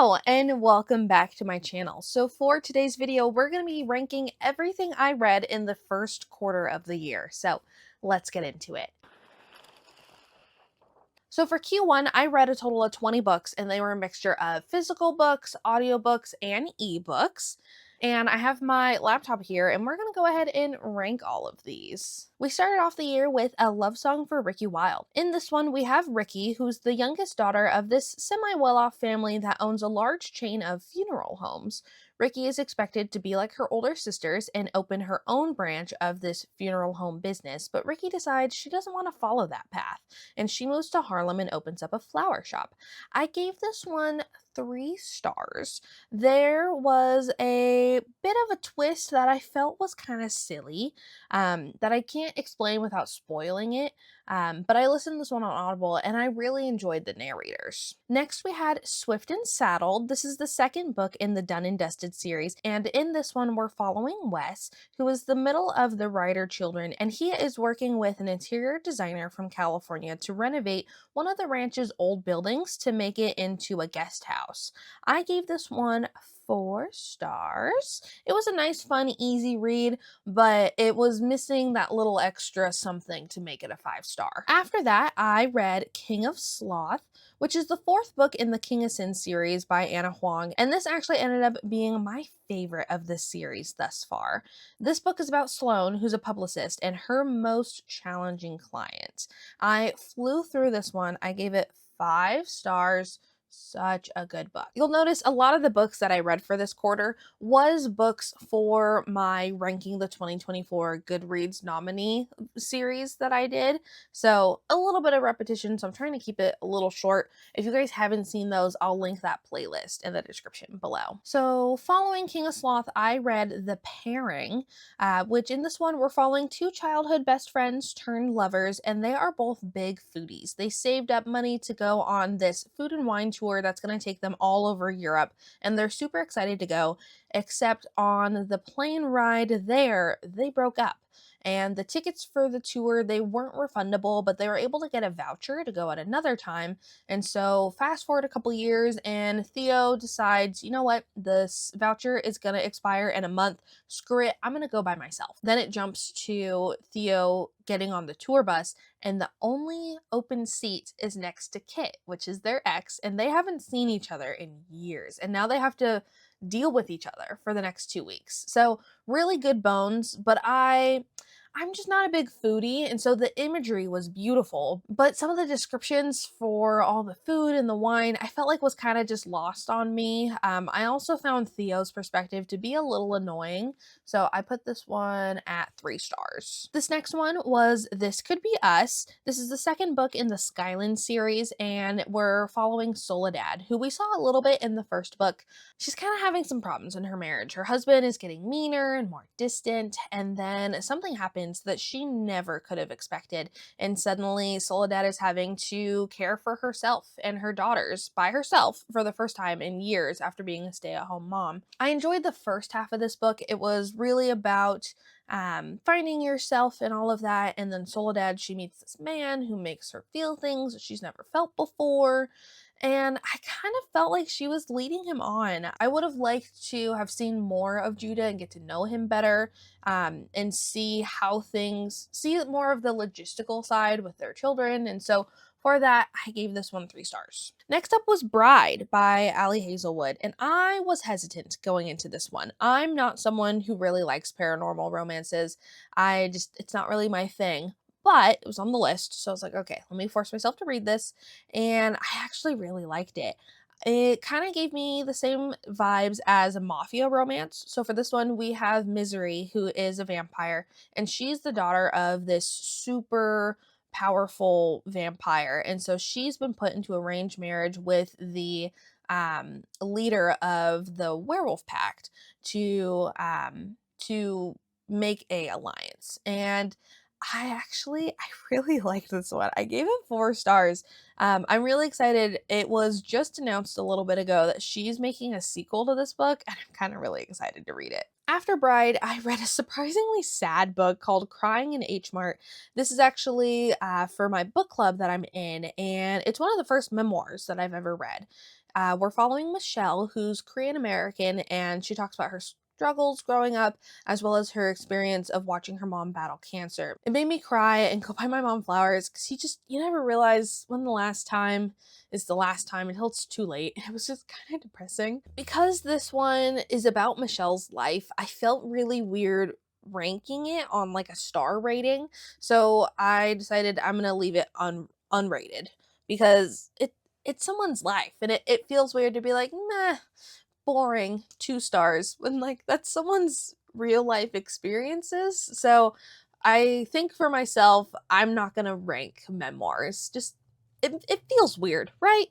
Hello and welcome back to my channel. So for today's video, we're going to be ranking everything I read in the first quarter of the year. So let's get into it. So for Q1, I read a total of 20 books, and they were a mixture of physical books, audiobooks, and ebooks. And I have my laptop here, and we're going to go ahead and rank all of these. We started off the year with A Love Song for Ricky Wilde. In this one, we have Ricky, who's the youngest daughter of this semi-well-off family that owns a large chain of funeral homes. Ricky is expected to be like her older sisters and open her own branch of this funeral home business, but Ricky decides she doesn't want to follow that path, and she moves to Harlem and opens up a flower shop. I gave this one 3 stars. There was a bit of a twist that I felt was kind of silly, that I can't explain without spoiling it. But I listened to this one on Audible and I really enjoyed the narrators. Next, we had Swift and Saddled. This is the second book in the Done and Dusted series, and in this one, we're following Wes, who is the middle of the Ryder children, and he is working with an interior designer from California to renovate one of the ranch's old buildings to make it into a guest house. I gave this one 4 stars. It was a nice, fun, easy read, but it was missing that little extra something to make it a 5-star. After that, I read King of Sloth, which is the 4th book in the King of Sin series by Anna Huang, and this actually ended up being my favorite of this series thus far. This book is about Sloane, who's a publicist, and her most challenging client. I flew through this one. I gave it 5 stars. Such a good book. You'll notice a lot of the books that I read for this quarter was books for my Ranking the 2024 Goodreads nominee series that I did. So a little bit of repetition, so I'm trying to keep it a little short. If you guys haven't seen those, I'll link that playlist in the description below. So following King of Sloth, I read The Pairing, which in this one, we're following 2 childhood best friends turned lovers, and they are both big foodies. They saved up money to go on this food and wine tour that's going to take them all over Europe, and they're super excited to go, except on the plane ride there, they broke up. And the tickets for the tour, they weren't refundable, but they were able to get a voucher to go at another time. And so fast forward a couple years, and Theo decides, you know what, this voucher is going to expire in a month. Screw it, I'm going to go by myself. Then it jumps to Theo getting on the tour bus, and the only open seat is next to Kit, which is their ex, and they haven't seen each other in years. And now they have to deal with each other for the next 2 weeks. So really good bones, but I'm just not a big foodie, and so the imagery was beautiful, but some of the descriptions for all the food and the wine, I felt like was kind of just lost on me. I also found Theo's perspective to be a little annoying, so I put this one at 3 stars. This next one was This Could Be Us. This is the second book in the Skyland series, and we're following Soledad, who we saw a little bit in the first book. She's kind of having some problems in her marriage. Her husband is getting meaner and more distant, and then something happens that she never could have expected, and suddenly Soledad is having to care for herself and her daughters by herself for the first time in years after being a stay-at-home mom. I enjoyed the first half of this book. It was really about finding yourself and all of that, and then Soledad, she meets this man who makes her feel things she's never felt before, and I kind of felt like she was leading him on. I would have liked to have seen more of Judah and get to know him better, and see more of the logistical side with their children. And so for that, I gave this one 3 stars. Next up was Bride by Ali Hazelwood, and I was hesitant going into this one. I'm not someone who really likes paranormal romances. It's not really my thing. But it was on the list, so I was like, okay, let me force myself to read this, and I actually really liked it. It kind of gave me the same vibes as a mafia romance. So for this one, we have Misery, who is a vampire, and she's the daughter of this super powerful vampire, and so she's been put into arranged marriage with the leader of the werewolf pact to make a alliance. And I really liked this one. I gave it 4 stars. I'm really excited. It was just announced a little bit ago that she's making a sequel to this book, and I'm kind of really excited to read it. After Bride, I read a surprisingly sad book called Crying in H Mart. This is actually for my book club that I'm in, and it's one of the first memoirs that I've ever read. We're following Michelle, who's Korean American, and she talks about her struggles growing up, as well as her experience of watching her mom battle cancer. It made me cry and go buy my mom flowers because you never realize when the last time is the last time until it's too late. It was just kind of depressing. Because this one is about Michelle's life, I felt really weird ranking it on like a star rating. So I decided I'm gonna leave it unrated because it's someone's life and it feels weird to be like, meh, boring, 2 stars, when like that's someone's real life experiences. So I think for myself, I'm not gonna rank memoirs. Just it feels weird, right?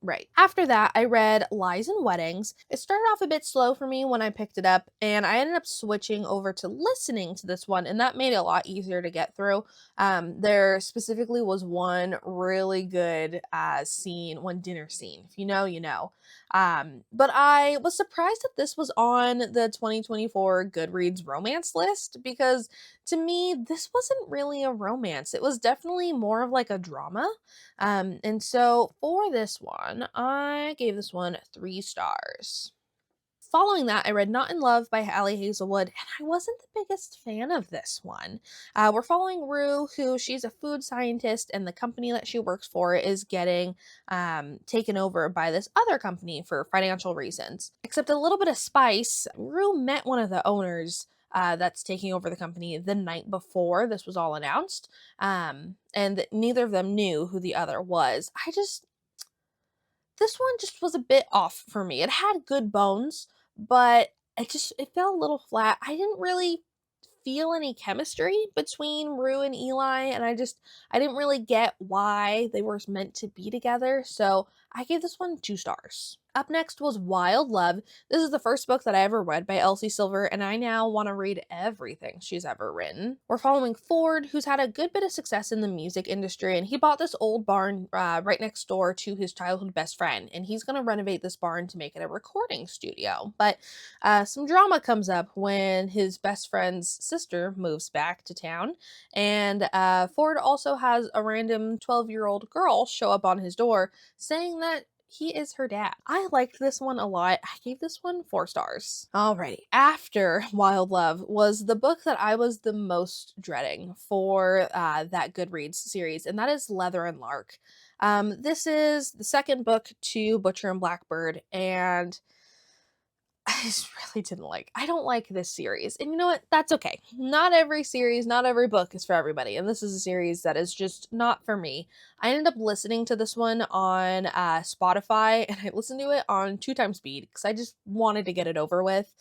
Right. After that, I read Lies and Weddings. It started off a bit slow for me when I picked it up, and I ended up switching over to listening to this one, and that made it a lot easier to get through. There specifically was one really good one dinner scene. If you know, you know. But I was surprised that this was on the 2024 Goodreads romance list because to me, this wasn't really a romance. It was definitely more of like a drama. And so for this one, I gave this one 3 stars. Following that, I read Not in Love by Allie Hazelwood, and I wasn't the biggest fan of this one. We're following Rue, who she's a food scientist, and the company that she works for is getting taken over by this other company for financial reasons. Except a little bit of spice, Rue met one of the owners that's taking over the company the night before this was all announced, and neither of them knew who the other was. This one just was a bit off for me. It had good bones, but it felt a little flat. I didn't really feel any chemistry between Rue and Eli, and I didn't really get why they were meant to be together. So I gave this one 2 stars. Up next was Wild Love. This is the first book that I ever read by Elsie Silver, and I now want to read everything she's ever written. We're following Ford, who's had a good bit of success in the music industry, and he bought this old barn right next door to his childhood best friend, and he's going to renovate this barn to make it a recording studio. But some drama comes up when his best friend's sister moves back to town, and Ford also has a random 12-year-old girl show up on his door saying that he is her dad. I liked this one a lot. I gave this one 4 stars. Alrighty. After Wild Love was the book that I was the most dreading for that Goodreads series, and that is Leather and Lark. This is the second book to Butcher and Blackbird, and I just really didn't I don't like this series. And you know what? That's okay. Not every series, not every book is for everybody. And this is a series that is just not for me. I ended up listening to this one on Spotify, and I listened to it on 2 times speed because I just wanted to get it over with.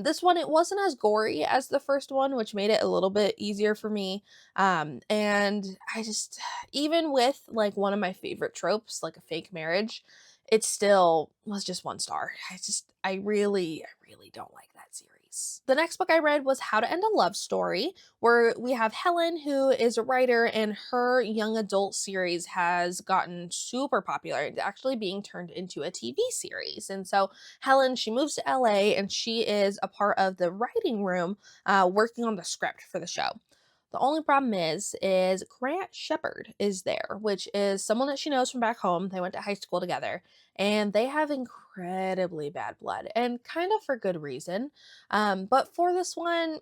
This one, it wasn't as gory as the first one, which made it a little bit easier for me. And even with like one of my favorite tropes, like a fake marriage, it still was just 1 star. I really don't like that series. The next book I read was How to End a Love Story, where we have Helen, who is a writer, and her young adult series has gotten super popular. It's actually being turned into a TV series. And so Helen, she moves to LA, and she is a part of the writing room working on the script for the show. The only problem is Grant Shepard is there, which is someone that she knows from back home. They went to high school together, and they have incredibly bad blood, and kind of for good reason. But for this one,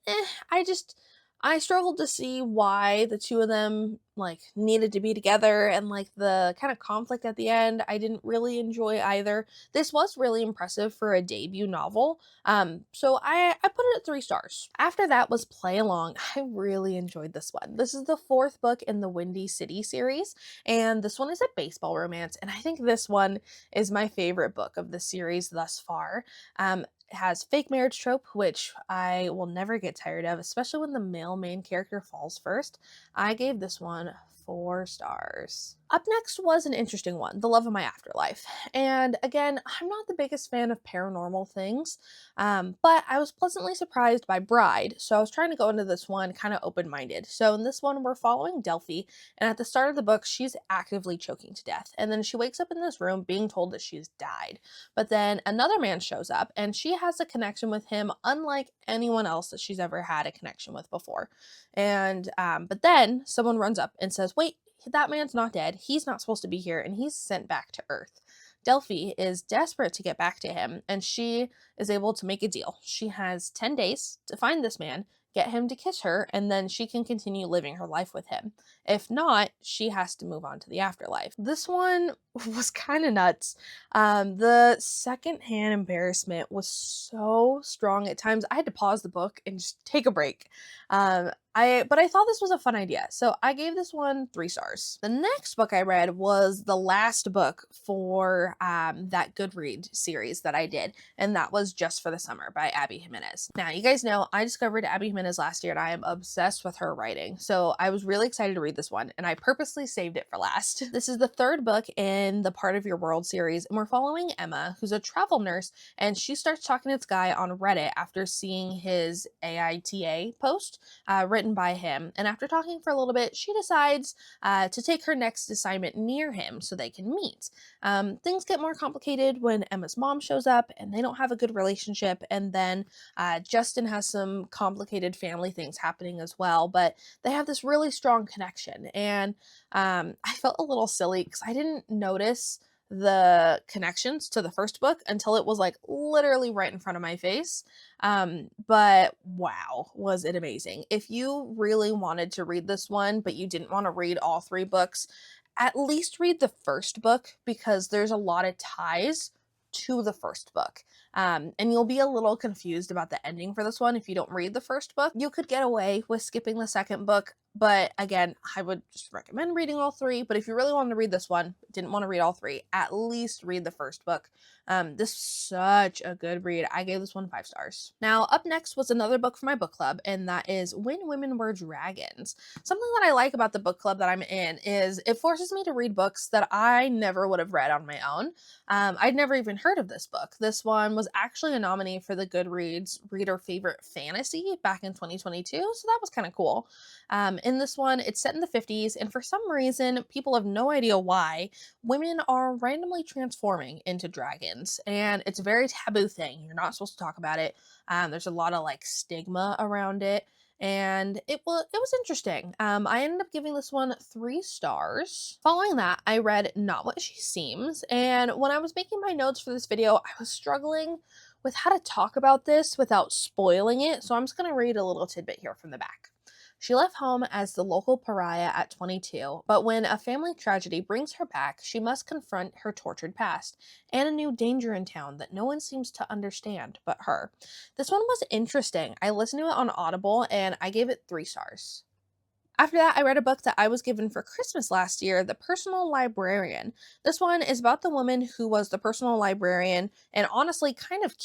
eh, I just I struggled to see why the two of them like needed to be together, and like the kind of conflict at the end I didn't really enjoy either. This was really impressive for a debut novel. So I put it at 3 stars. After that was Play Along. I really enjoyed this one. This is the 4th book in the Windy City series, and this one is a baseball romance, and I think this one is my favorite book of the series thus far. It has fake marriage trope, which I will never get tired of, especially when the male main character falls first. I gave this one 4 stars. Up next was an interesting one, The Love of My Afterlife. And again, I'm not the biggest fan of paranormal things, but I was pleasantly surprised by Bride, so I was trying to go into this one kind of open-minded. So in this one, we're following Delphi, and at the start of the book, she's actively choking to death, and then she wakes up in this room being told that she's died. But then another man shows up, and she has a connection with him unlike anyone else that she's ever had a connection with before. And but then someone runs up and says, wait, that man's not dead. He's not supposed to be here, and he's sent back to Earth. Delphi is desperate to get back to him, and she is able to make a deal. She has 10 days to find this man, get him to kiss her, and then she can continue living her life with him. If not, she has to move on to the afterlife. This one was kind of nuts. The secondhand embarrassment was so strong at times. I had to pause the book and just take a break. But I thought this was a fun idea, so I gave this one 3 stars. The next book I read was the last book for that Goodread series that I did, and that was Just for the Summer by Abby Jimenez. Now, you guys know I discovered Abby Jimenez last year, and I am obsessed with her writing, so I was really excited to read this one, and I purposely saved it for last. This is the 3rd book in the Part of Your World series, and we're following Emma, who's a travel nurse, and she starts talking to this guy on Reddit after seeing his AITA post written by him. And after talking for a little bit, she decides to take her next assignment near him so they can meet. Things get more complicated when Emma's mom shows up and they don't have a good relationship. And then Justin has some complicated family things happening as well, but they have this really strong connection. And I felt a little silly because I didn't notice the connections to the first book until it was like literally right in front of my face. But wow, was it amazing. If you really wanted to read this one, but you didn't want to read all 3 books, at least read the first book because there's a lot of ties to the first book. And you'll be a little confused about the ending for this one if you don't read the first book. You could get away with skipping the second book, but again, I would just recommend reading all 3. But if you really wanted to read this one, didn't want to read all 3, at least read the first book. This is such a good read. I gave this one 5 stars. Now, up next was another book for my book club, and that is When Women Were Dragons. Something that I like about the book club that I'm in is it forces me to read books that I never would have read on my own. I'd never even heard of this book. This one was actually a nominee for the Goodreads Reader Favorite Fantasy back in 2022, so that was kind of cool. In this one, it's set in the 50s, and for some reason, people have no idea why, women are randomly transforming into dragons, and it's a very taboo thing. You're not supposed to talk about it. There's a lot of like stigma around it, and it was interesting. I ended up giving this one 3 stars. Following that, I read Not What She Seems, and when I was making my notes for this video, I was struggling with how to talk about this without spoiling it, so I'm just going to read a little tidbit here from the back. She left home as the local pariah at 22, but when a family tragedy brings her back, she must confront her tortured past and a new danger in town that no one seems to understand but her. This one was interesting. I listened to it on Audible and I gave it 3 stars. After that, I read a book that I was given for Christmas last year, The Personal Librarian. This one is about the woman who was the personal librarian and honestly kind of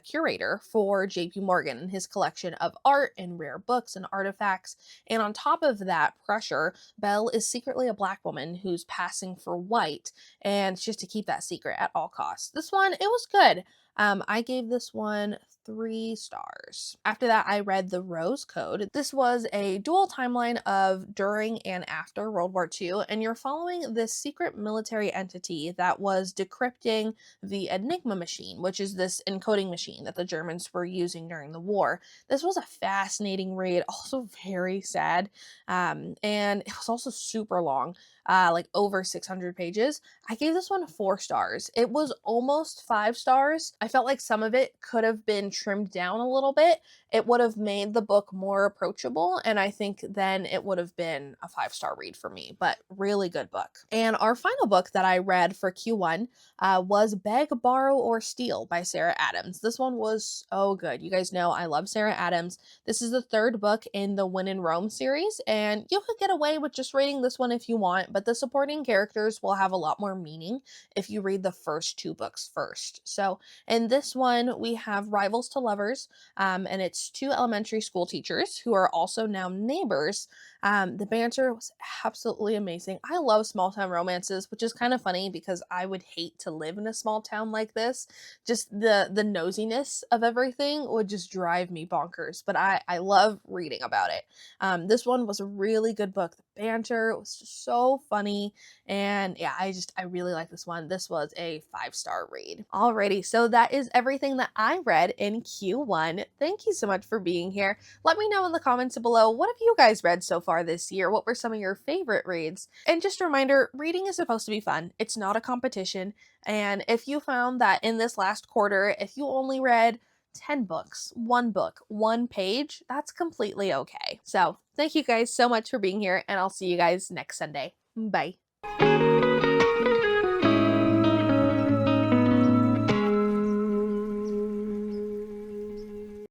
curator for JP Morgan and his collection of art and rare books and artifacts. And on top of that pressure, Belle is secretly a Black woman who's passing for white, and she has to keep that secret at all costs. This one, it was good. I gave this one 3 stars. After that, I read The Rose Code. This was a dual timeline of during and after World War II, and you're following this secret military entity that was decrypting the Enigma machine, which is this encoding machine that the Germans were using during the war. This was a fascinating read, also very sad, and it was also super long. Like over 600 pages. I gave this one 4 stars. It was almost 5 stars. I felt like some of it could have been trimmed down a little bit. It would have made the book more approachable, and I think then it would have been a 5-star read for me, but really good book. And our final book that I read for Q1 was Beg, Borrow, or Steal by Sarah Adams. This one was so good. You guys know I love Sarah Adams. This is the 3rd book in the When in Rome series, and you could get away with just reading this one if you want, but the supporting characters will have a lot more meaning if you read the first 2 books first. So in this one, we have rivals to lovers, and it's 2 elementary school teachers who are also now neighbors. The banter was absolutely amazing. I love small town romances, which is kind of funny because I would hate to live in a small town like this. Just the nosiness of everything would just drive me bonkers, but I love reading about it. This one was a really good book. The banter was just so funny, and yeah, I really like this one. This was a 5-star read. Alrighty, so that is everything that I read in Q1. Thank you so much for being here. Let me know in the comments below, what have you guys read so far far this year? What were some of your favorite reads? And just a reminder, reading is supposed to be fun. It's not a competition. And if you found that in this last quarter, if you only read 10 books, one book, one page, that's completely okay. So thank you guys so much for being here, and I'll see you guys next Sunday. Bye.